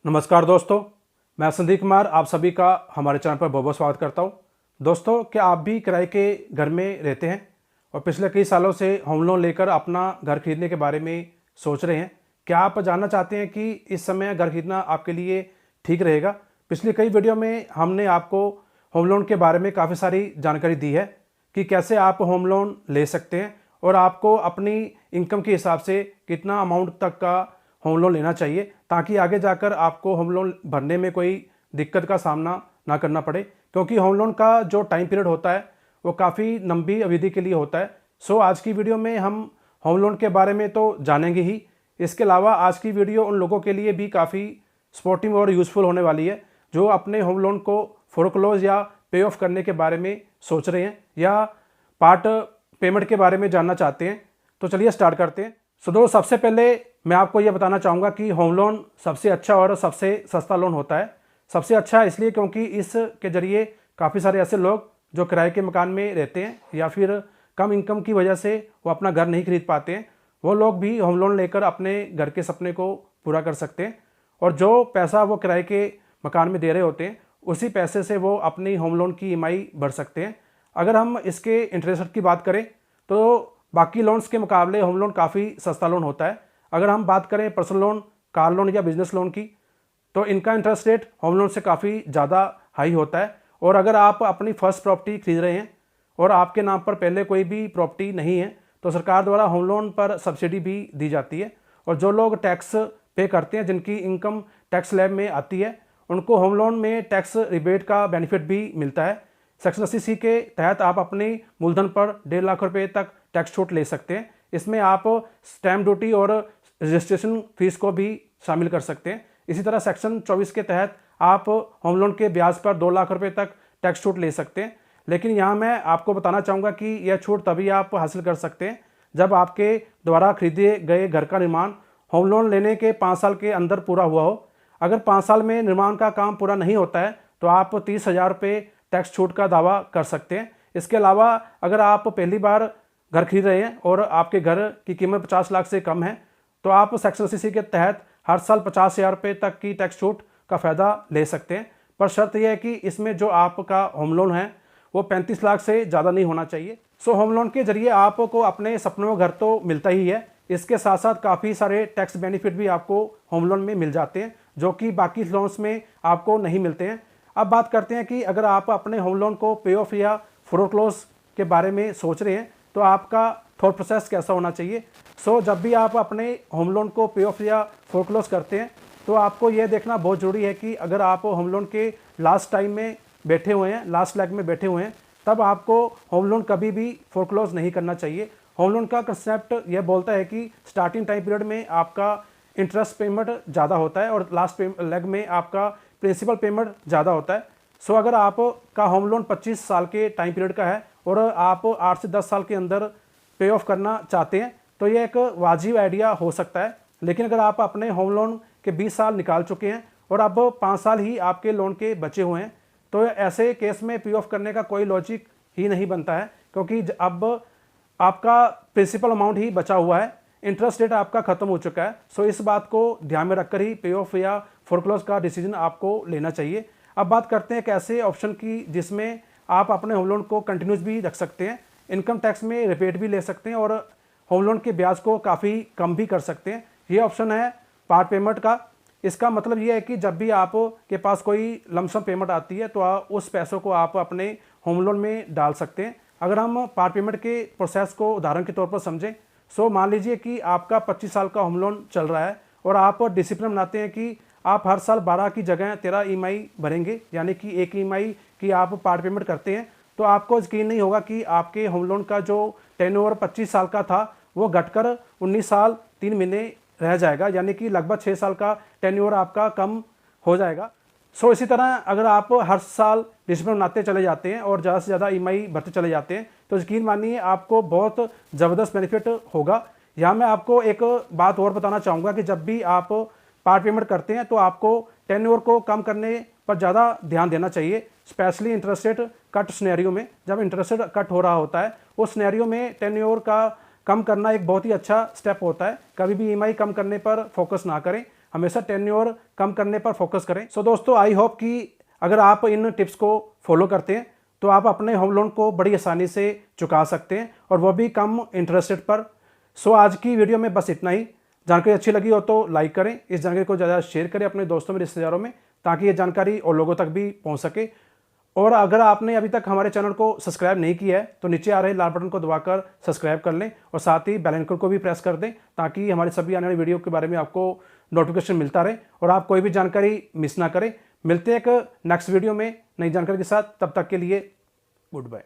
नमस्कार दोस्तों, मैं संदीप कुमार आप सभी का हमारे चैनल पर बहुत बहुत स्वागत करता हूं। दोस्तों, क्या आप भी किराए के घर में रहते हैं और पिछले कई सालों से होम लोन लेकर अपना घर खरीदने के बारे में सोच रहे हैं? क्या आप जानना चाहते हैं कि इस समय घर खरीदना आपके लिए ठीक रहेगा? पिछली कई वीडियो में हमने आपको होम लोन के बारे में काफ़ी सारी जानकारी दी है कि कैसे आप होम लोन ले सकते हैं और आपको अपनी इनकम के हिसाब से कितना अमाउंट तक का होम लोन लेना चाहिए, ताकि आगे जाकर आपको होम लोन भरने में कोई दिक्कत का सामना ना करना पड़े। क्योंकि होम लोन का जो टाइम पीरियड होता है वो काफ़ी लंबी अवधि के लिए होता है। आज की वीडियो में हम होम लोन के बारे में तो जानेंगे ही, इसके अलावा आज की वीडियो उन लोगों के लिए भी काफ़ी सपोर्टिव और यूज़फुल होने वाली है जो अपने होम लोन को फोरक्लोज या पे ऑफ करने के बारे में सोच रहे हैं या पार्ट पेमेंट के बारे में जानना चाहते हैं। तो चलिए स्टार्ट करते हैं। दोस्तों, सबसे पहले मैं आपको यह बताना चाहूँगा कि होम लोन सबसे अच्छा और सबसे सस्ता लोन होता है। सबसे अच्छा इसलिए क्योंकि इसके ज़रिए काफ़ी सारे ऐसे लोग जो किराए के मकान में रहते हैं या फिर कम इनकम की वजह से वो अपना घर नहीं खरीद पाते हैं, वो लोग भी होम लोन लेकर अपने घर के सपने को पूरा कर सकते हैं। और जो पैसा वो किराए के मकान में दे रहे होते हैं उसी पैसे से वो अपनी होम लोन की EMI भर सकते हैं। अगर हम इसके इंटरेस्ट रेट की बात करें तो बाकी लोन्स के मुकाबले होम लोन काफ़ी सस्ता लोन होता है। अगर हम बात करें पर्सनल लोन, कार लोन या बिजनेस लोन की, तो इनका इंटरेस्ट रेट होम लोन से काफ़ी ज़्यादा हाई होता है। और अगर आप अपनी फर्स्ट प्रॉपर्टी खरीद रहे हैं और आपके नाम पर पहले कोई भी प्रॉपर्टी नहीं है तो सरकार द्वारा होम लोन पर सब्सिडी भी दी जाती है। और जो लोग टैक्स पे करते हैं, जिनकी इनकम टैक्स स्लैब में आती है, उनको होम लोन में टैक्स रिबेट का बेनिफिट भी मिलता है। सेक्शन 80C के तहत आप अपने मूलधन पर 1.5 लाख रुपए तक टैक्स छूट ले सकते हैं। इसमें आप स्टैम्प ड्यूटी और रजिस्ट्रेशन फीस को भी शामिल कर सकते हैं। इसी तरह सेक्शन 24 के तहत आप होम लोन के ब्याज पर 2 लाख रुपए तक टैक्स छूट ले सकते हैं। लेकिन यहाँ मैं आपको बताना चाहूँगा कि यह छूट तभी आप हासिल कर सकते हैं जब आपके द्वारा खरीदे गए घर का निर्माण होम लोन लेने के 5 साल के अंदर पूरा हुआ हो। अगर 5 साल में निर्माण का काम पूरा नहीं होता है तो आप 30,000 रुपये टैक्स छूट का दावा कर सकते हैं। इसके अलावा अगर आप पहली बार घर खरीद रहे हैं और आपके घर की कीमत 50 लाख से कम है तो आप सेक्शन 80C के तहत हर साल 50,000 रुपये तक की टैक्स छूट का फ़ायदा ले सकते हैं। पर शर्त यह है कि इसमें जो आपका होम लोन है वो 35 लाख से ज़्यादा नहीं होना चाहिए। होम लोन के जरिए आपको अपने सपनों का घर तो मिलता ही है, इसके साथ साथ काफ़ी सारे टैक्स बेनिफिट भी आपको होम लोन में मिल जाते हैं जो कि बाकी लोन्स में आपको नहीं मिलते हैं। अब बात करते हैं कि अगर आप अपने होम लोन को पे ऑफ या फोरक्लोज के बारे में सोच रहे हैं तो आपका थॉट प्रोसेस कैसा होना चाहिए। जब भी आप अपने होम लोन को पे ऑफ या फोरक्लोज करते हैं तो आपको यह देखना बहुत ज़रूरी है कि अगर आप होम लोन के लास्ट टाइम में बैठे हुए हैं, लास्ट लेग में बैठे हुए हैं, तब आपको होम लोन कभी भी फोरक्लोज नहीं करना चाहिए। होम लोन का कंसेप्ट यह बोलता है कि स्टार्टिंग टाइम पीरियड में आपका इंटरेस्ट पेमेंट ज़्यादा होता है और लास्ट लेग में आपका प्रिंसिपल पेमेंट ज़्यादा होता है। अगर आपका होम लोन 25 साल के टाइम पीरियड का है और आप 8 से 10 साल के अंदर पे ऑफ करना चाहते हैं तो यह एक वाजिब आइडिया हो सकता है। लेकिन अगर आप अपने होम लोन के 20 साल निकाल चुके हैं और अब 5 साल ही आपके लोन के बचे हुए हैं तो ऐसे केस में पे ऑफ करने का कोई लॉजिक ही नहीं बनता है, क्योंकि अब आपका प्रिंसिपल अमाउंट ही बचा हुआ है, इंटरेस्ट रेट आपका ख़त्म हो चुका है। इस बात को ध्यान में रखकर ही पे ऑफ या फोरक्लोज का डिसीजन आपको लेना चाहिए। अब बात करते हैं एक ऐसे ऑप्शन की जिसमें आप अपने होम लोन को कंटिन्यूस भी रख सकते हैं, इनकम टैक्स में रिपेट भी ले सकते हैं और होम लोन के ब्याज को काफ़ी कम भी कर सकते हैं। ये ऑप्शन है पार्ट पेमेंट का। इसका मतलब ये है कि जब भी आप के पास कोई लमसम पेमेंट आती है तो उस पैसों को आप अपने होम लोन में डाल सकते हैं। अगर हम पार्ट पेमेंट के प्रोसेस को उदाहरण के तौर पर समझें, मान लीजिए कि आपका 25 साल का होम लोन चल रहा है और आप डिसिप्लिन बनाते हैं कि आप हर साल 12 की जगह 13 EMI भरेंगे, यानी कि एक EMI की आप पार्ट पेमेंट करते हैं, तो आपको यकीन नहीं होगा कि आपके होम लोन का जो टेन्योर 25 साल का था वो घटकर 19 साल 3 महीने रह जाएगा, यानी कि लगभग 6 साल का टेन्योर आपका कम हो जाएगा। इसी तरह अगर आप हर साल डिसिप्लिन बनाते चले जाते हैं और ज़्यादा से ज़्यादा EMI भरते चले जाते हैं तो यकीन मानिए आपको बहुत ज़बरदस्त बेनिफिट होगा। यहाँ मैं आपको एक बात और बताना चाहूँगा कि जब भी आप पार्ट पेमेंट करते हैं तो आपको टेन्योर को कम करने पर ज़्यादा ध्यान देना चाहिए, specially interest rate cut scenario में। जब इंटरेस्ट रेट कट हो रहा होता है उस सिनेरियो में टेन्योर का कम करना एक बहुत ही अच्छा स्टेप होता है। कभी भी EMI कम करने पर फोकस ना करें, हमेशा टेन्योर कम करने पर फोकस करें। सो दोस्तों, आई होप कि अगर आप इन टिप्स को फॉलो करते हैं तो आप अपने होम लोन को बड़ी आसानी से चुका सकते हैं, और वो भी कम इंटरेस्ट रेट पर। सो आज की वीडियो में बस इतना ही। जानकारी अच्छी लगी हो तो लाइक करें, इस जानकारी को ज़्यादा शेयर करें अपने दोस्तों में, रिश्तेदारों में, ताकि ये जानकारी और लोगों तक भी पहुंच सके। और अगर आपने अभी तक हमारे चैनल को सब्सक्राइब नहीं किया है तो नीचे आ रहे लाल बटन को दबाकर सब्सक्राइब कर लें, और साथ ही बेल आइकन को भी प्रेस कर दें, ताकि हमारी सभी आने वाली वीडियो के बारे में आपको नोटिफिकेशन मिलता रहे और आप कोई भी जानकारी मिस ना करें। मिलते हैं एक नेक्स्ट वीडियो में नई जानकारी के साथ, तब तक के लिए गुड बाय।